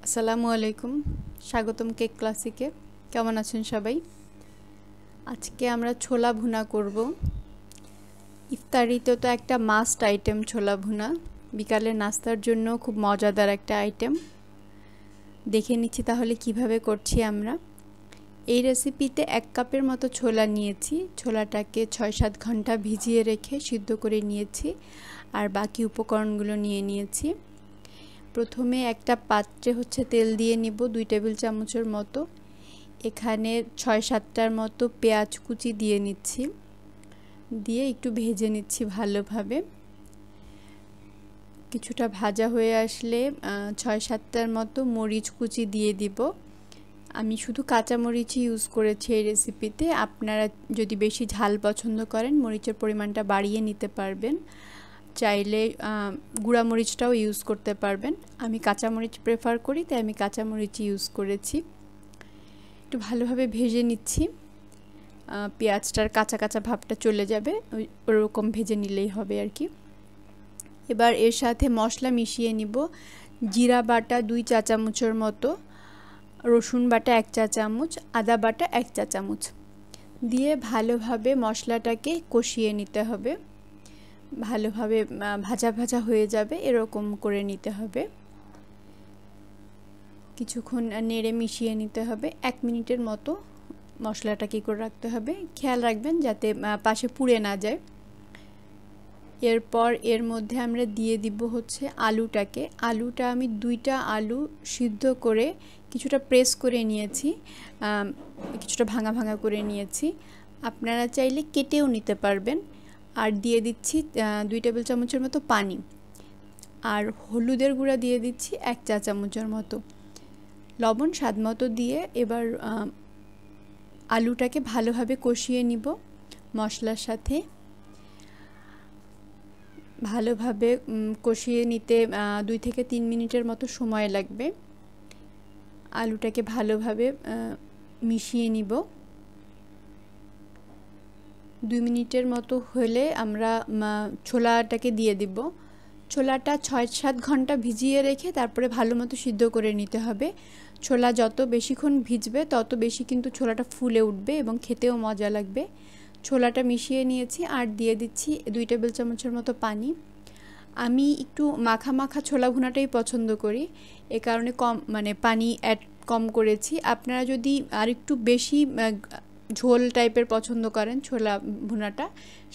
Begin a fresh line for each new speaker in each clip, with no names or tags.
আসসালামু আলাইকুম, স্বাগতম কেক ক্লাসিকে। কেমন আছেন সবাই? আজকে আমরা ছোলা ভুনা করব। ইফতারিতে তো একটা মাস্ট আইটেম ছোলা ভুনা, বিকালের নাস্তার জন্য খুব মজাদার একটা আইটেম। দেখে নিচ্ছি তাহলে কিভাবে করছি আমরা। এই রেসিপিতে 1 কাপের মতো ছোলা নিয়েছি। ছোলাটাকে 6-7 ঘন্টা ভিজিয়ে রেখে সিদ্ধ করে নিয়েছি, আর বাকি উপকরণগুলো নিয়ে নিয়েছি। প্রথমে একটা পাত্রে তেল দিয়ে নিব 2 টেবিল চামচের মতো। এখানে 6-7টার মতো পেঁয়াজ কুচি দিয়ে নিচ্ছি, দিয়ে একটু ভেজে নিচ্ছি ভালোভাবে। কিছুটা ভাজা হয়ে আসলে 6-7টার মতো মরিচ কুচি দিয়ে দিব। আমি শুধু কাঁচা মরিচই ইউজ করেছি এই রেসিপিতে। আপনারা যদি বেশি ঝাল পছন্দ করেন মরিচের পরিমাণটা বাড়িয়ে নিতে পারবেন, চাইলে গুঁড়া মরিচটাও ইউজ করতে পারবেন। আমি কাঁচা মরিচ প্রেফার করি, তাই আমি কাঁচা মরিচ ইউজ করেছি। একটু ভালোভাবে ভেজে নিচ্ছি, পেঁয়াজটার কাঁচা কাঁচা ভাবটা চলে যাবে, ওরকম ভেজে নিলেই হবে আর কি। এবার এর সাথে মশলা মিশিয়ে নিব। জিরা বাটা 2 চা চামচের মতো, রসুন বাটা 1 চা চামচ, আদা বাটা 1 চা চামচ দিয়ে ভালোভাবে মশলাটাকে কষিয়ে নিতে হবে। ভালোভাবে ভাজা ভাজা হয়ে যাবে এরকম করে নিতে হবে। কিছুক্ষণ নেড়ে মিশিয়ে নিতে হবে। 1 মিনিটের মতো মশলাটা করে রাখতে হবে। খেয়াল রাখবেন যাতে পাশে পুড়ে না যায়। এরপর এর মধ্যে আমরা দিয়ে দিব আলুটাকে। আলুটা আমি 2টা আলু সিদ্ধ করে কিছুটা প্রেস করে নিয়েছি, কিছুটা ভাঙা ভাঙা করে নিয়েছি। আপনারা চাইলে কেটেও নিতে পারবেন। আর দিয়ে দিচ্ছি 2 টেবিল চামচের মতো পানি, আর হলুদের গুঁড়া দিয়ে দিচ্ছি 1 চা চামচের মতো, লবণ স্বাদ মতো দিয়ে এবার আলুটাকে ভালোভাবে কষিয়ে নিব মশলার সাথে। ভালোভাবে কষিয়ে নিতে 2 থেকে 3 মিনিটের মতো সময় লাগবে। আলুটাকে ভালোভাবে মিশিয়ে নিব। 2 মিনিটের মতো হলে আমরা ছোলাটাকে দিয়ে দিব। ছোলাটা 6-7 ঘন্টা ভিজিয়ে রেখে তারপরে ভালো মতো সিদ্ধ করে নিতে হবে। ছোলা যত বেশিক্ষণ ভিজবে তত বেশি কিন্তু ছোলাটা ফুলে উঠবে এবং খেতেও মজা লাগবে। ছোলাটা মিশিয়ে নিয়েছি আর দিয়ে দিচ্ছি 2 টেবিল চামচের মতো পানি। আমি একটু মাখা মাখা ছোলা ভুনাটাই পছন্দ করি, এ কারণে পানি কম করেছি। আপনারা যদি আর একটু বেশি ঝোল টাইপের পছন্দ করেন ছোলা ভুনাটা,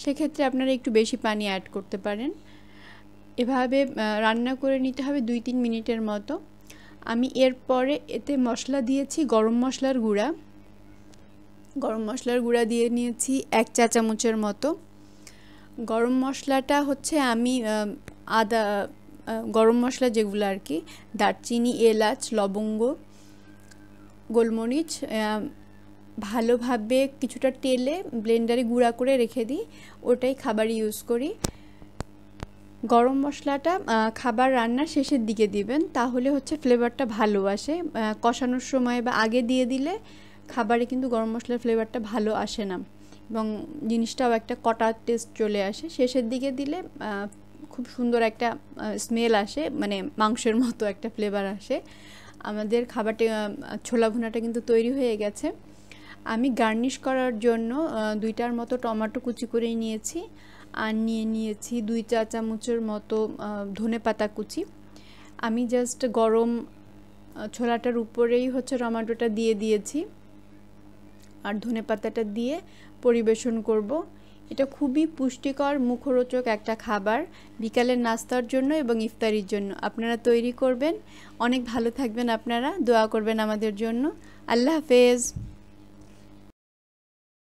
সেক্ষেত্রে আপনারা একটু বেশি পানি অ্যাড করতে পারেন। এভাবে রান্না করে নিতে হবে 2-3 মিনিটের মতো। আমি এরপরে এতে মশলা দিয়েছি গরম মশলার গুঁড়া। গরম মশলার গুঁড়া দিয়ে নিয়েছি 1 চা চামচের মতো। গরম মশলাটা আমি আদা গরম মশলা যেগুলো আর কি, দারচিনি, এলাচ, লবঙ্গ, গোলমরিচ ভালোভাবে কিছুটা তেলে ব্লেন্ডারে গুঁড়া করে রেখে দিই, ওটাই খাবারে ইউজ করি। গরম মশলাটা খাবার রান্নার শেষের দিকে দিবেন, তাহলে ফ্লেভারটা ভালো আসে। কষানোর সময় বা আগে দিয়ে দিলে খাবারে কিন্তু গরম মশলার ফ্লেভারটা ভালো আসে না, এবং জিনিসটাও একটা কটা টেস্ট চলে আসে। শেষের দিকে দিলে খুব সুন্দর একটা স্মেল আসে, মাংসের মতো একটা ফ্লেভার আসে। আমাদের খাবারটা ছোলা ভুনাটা কিন্তু তৈরি হয়ে গেছে। আমি গার্নিশ করার জন্য 2টার মতো টমেটো কুচি করে নিয়েছি, আর নিয়ে নিয়েছি 2 চা চামচের মতো ধনেপাতা কুচি। আমি জাস্ট গরম ছোলাটার উপরেই টমেটোটা দিয়ে দিয়েছি আর ধনেপাতাটা দিয়ে পরিবেশন করব। এটা খুবই পুষ্টিকর, মুখরোচক একটা খাবার বিকালের নাস্তার জন্য এবং ইফতারির জন্য। আপনারা তৈরি করবেন। অনেক ভালো থাকবেন, আপনারা দোয়া করবেন আমাদের জন্য। আল্লাহ হাফেজ।